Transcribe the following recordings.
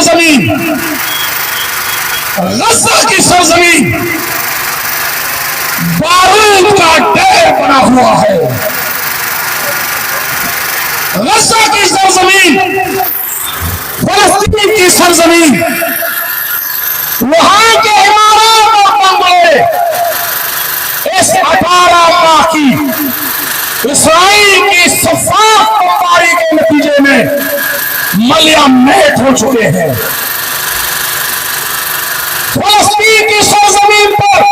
سرزمین، غزہ کی سرزمین بارود کا ڈھیر بنا ہوا ہے۔ غزہ کی سرزمین، فلسطین کی سرزمین، وہاں کے عمارات اور بنگلے اس 18 ماہ کی اسرائیل کی شفاف بمباری کے نتیجے میں ملیہ میٹ ہو چکے ہیں۔ فلسطین کی سرزمین پر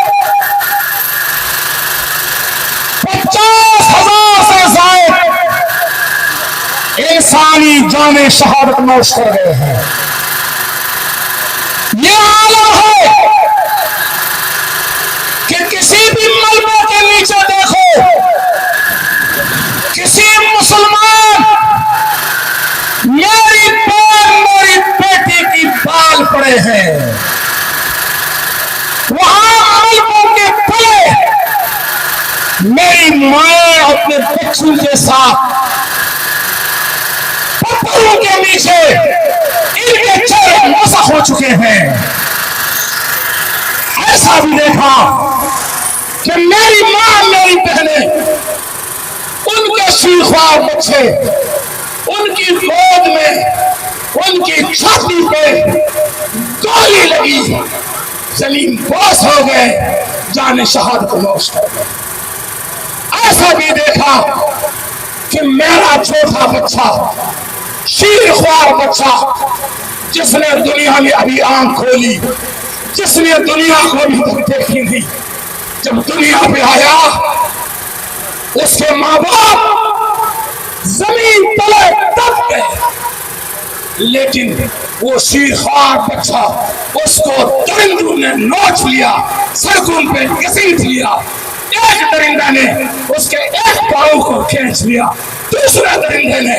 50,000 سے زائد انسانی جانیں شہادت نوش کر گئے ہیں۔ یہ عالم ہے کہ کسی بھی ملبے کے نیچے دیکھو، کسی مسلمان میری بہن میری بیٹی کی بال پڑے ہیں، وہاں ملبوں کے تلے میری ماں اپنے بچوں کے ساتھ پتھروں کے نیچے ان کے چہرے مسخ ہو چکے ہیں۔ ایسا بھی دیکھا کہ میری ماں میری بہنیں، ان کے شیخوار بچے ان کی گود میں، ان کی چھاتی پہ گولی لگی، زمین بوس ہو گئے، جان شہادت نوش کر گئے۔ ایسا بھی دیکھا کہ میرا چھوٹا بچہ، شیخوار بچہ، جس نے دنیا میں ابھی آنکھ کھولی، جس نے دنیا کو ابھی تک دیکھی نہیں، جب دنیا پہ آیا اس کے ماں باپ زمین تلے دب گئے، لیکن وہ شیخوار بچہ، اس کو درندوں نے نوچ لیا، سڑکوں پہ گھسیٹ لیا۔ ایک درندہ نے اس کے ایک پاؤں کو کھینچ لیا، دوسرے درندے نے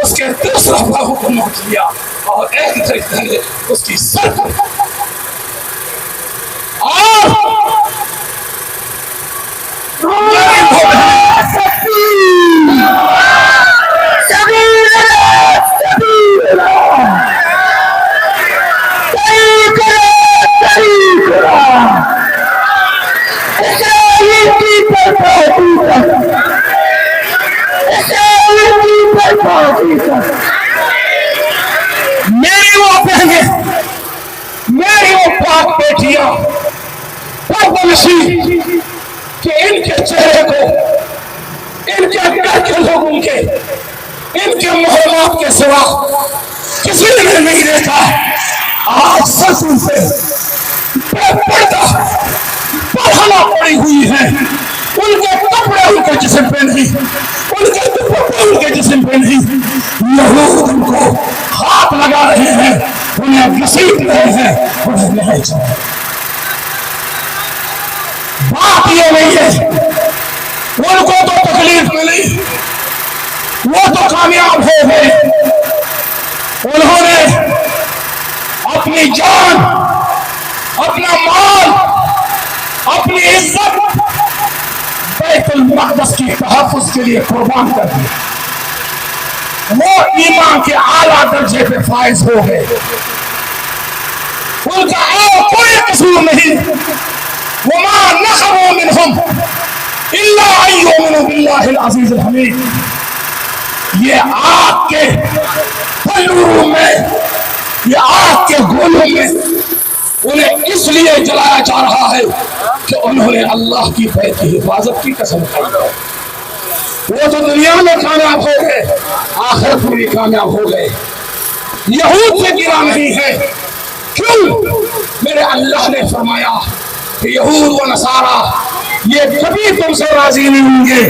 اس کے دوسرا پاؤں کو نوچ لیا، اور ایک درندہ نے اس کی سر کو، اور میری وہ بہنیں، میری وہ پاک بیٹیاں، پردنشی، کہ ان کے چہرے کو ان کے گھر کے لوگوں کے، ان کے محرمات کے سوا کسی نے نہیں دیکھا۔ آج سسوں سے بے پردہ پڑھنا پڑی ہوئی ہے، ان کے کپڑے ان کے جسم پہ نہیں، ان کے دوپٹے ان کے جسم پہ نہیں، یہود ان کو ہاتھ لگا رہے ہیں، انہیں گھسیٹ رہے ہیں، انہیں نہیں چاہتے۔ بات یہ نہیں ہے ان کو تو تکلیف ملی، وہ تو کامیاب ہو گئے، انہوں نے اپنی جان، اپنا مال، اپنی عزت بیت المقدس کی تحفظ کے لیے قربان کر دیا۔ وہ ایمان کے اعلیٰ درجے پہ فائز ہو گئے، ان کا اور کوئی قصور نہیں۔ وما نقموا منهم الا ان يؤمنوا بالله العزيز الحميد۔ یہ آگ کے تنوروں میں، یہ آگ کے گولوں میں انہیں اس لیے جلایا جا رہا ہے کہ انہوں نے اللہ کی بیت کی حفاظت کی قسم کھائی۔ وہ تو دنیا میں کامیاب ہو گئے، آخرت میں بھی کامیاب ہو گئے۔ یہود سے گرا نہیں ہے، کیوں؟ میرے اللہ نے فرمایا کہ یہود و نصارہ یہ کبھی تم سے راضی نہیں ہوں گے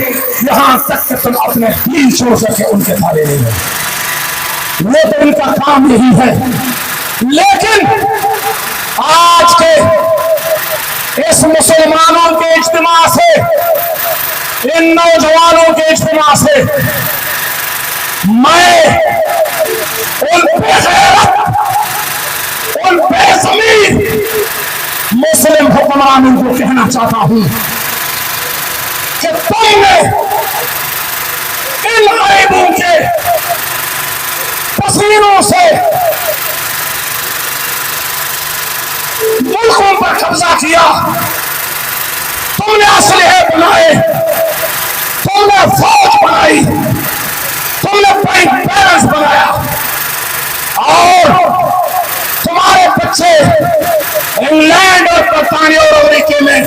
یہاں تک کہ تم اپنے دین چھوڑ سکے ان کے تابع نہیں ہو۔ وہ تو ان کا کام یہی ہے۔ لیکن آج کے اس مسلمانوں کے اجتماع سے، ان نوجوانوں کے اجتماع سے، میں ان بے غیرت، ان بے زمین مسلم حکمرانوں کو کہنا چاہتا ہوں کہ تم نے ان غریبوں کے پسینوں سے تم نے اسلحے بنائے، تم نے فوج بنائی، تم نے بینک بیلنس بنایا، اور تمہارے بچے انگلینڈ اور برطانیہ اور امریکہ میں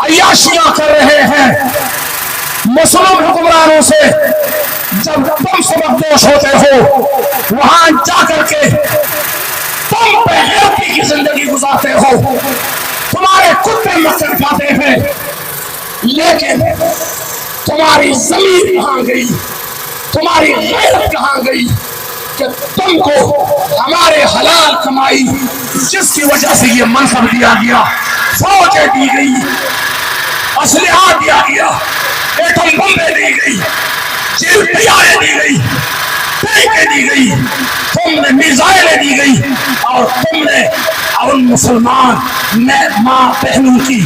عیاشیاں کر رہے ہیں مسلم حکمرانوں سے۔ جب تم سبکدوش ہوتے ہو وہاں جا کر کے تم بے غیرتی کی زندگی گزارتے ہو، تمہارے کتے مچھر کھاتے ہیں، لیکن تمہاری زمین کہاں گئی، تمہاری غیرت کہاں گئی کہ تم کو ہمارے حلال کمائی جس کی وجہ سے یہ منصب دیا گیا، فوجیں دی گئی، اسلحہ دیا گیا، ایٹم بمبیں دی گئی، جیل طیاریں دی گئی، ٹینکیں دی گئی، تم نے میزائلیں دی گئی، اور تم نے ان مسلمان ماں بہنوں کی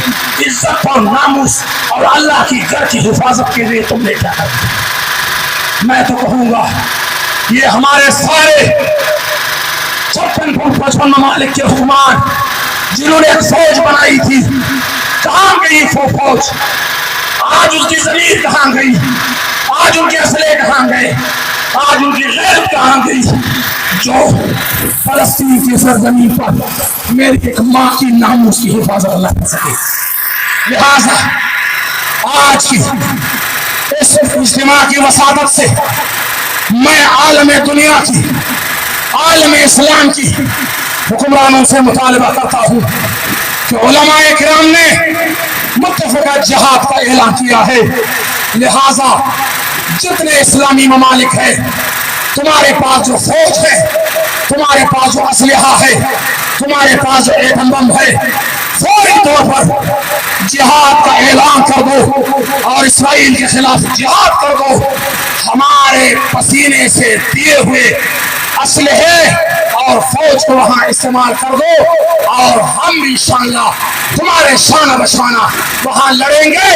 عزت اور ناموس اور اللہ کی گھر کی حفاظت کے لیے تم نے کیا کیا؟ میں تو کہوں گا یہ ہمارے سارے 56 ممالک کے حکمان جنہوں نے ایک فوج بنائی تھی، کہاں گئی وہ فوج؟ آج اس کی ضمیر کہاں گئی؟ آج ان کے اسلحے کہاں گئے؟ آج ان کی غیرت کہاں گئی جو فلسطین کی سرزمین پر میری ایک ماں کی ناموس کی حفاظت اللہ کر سکے؟ لہذا آج کی اس اجتماع کی وساطت سے میں عالم دنیا کی، عالم اسلام کی حکمرانوں سے مطالبہ کرتا ہوں کہ علماء کرام نے متفقہ جہاد کا اعلان کیا ہے، لہذا جتنے اسلامی ممالک ہیں تمہارے پاس جو فوج ہے، تمہارے پاس جو اسلحہ ہے، تمہارے پاس جو ایٹم بم ہے، فوری طور پر جہاد کا اعلان کر دو اور اسرائیل کے خلاف جہاد کر دو۔ ہمارے پسینے سے دیے ہوئے اسلحے اور فوج کو وہاں استعمال کر دو، اور ہم انشاءاللہ تمہارے شانہ بشانہ وہاں لڑیں گے۔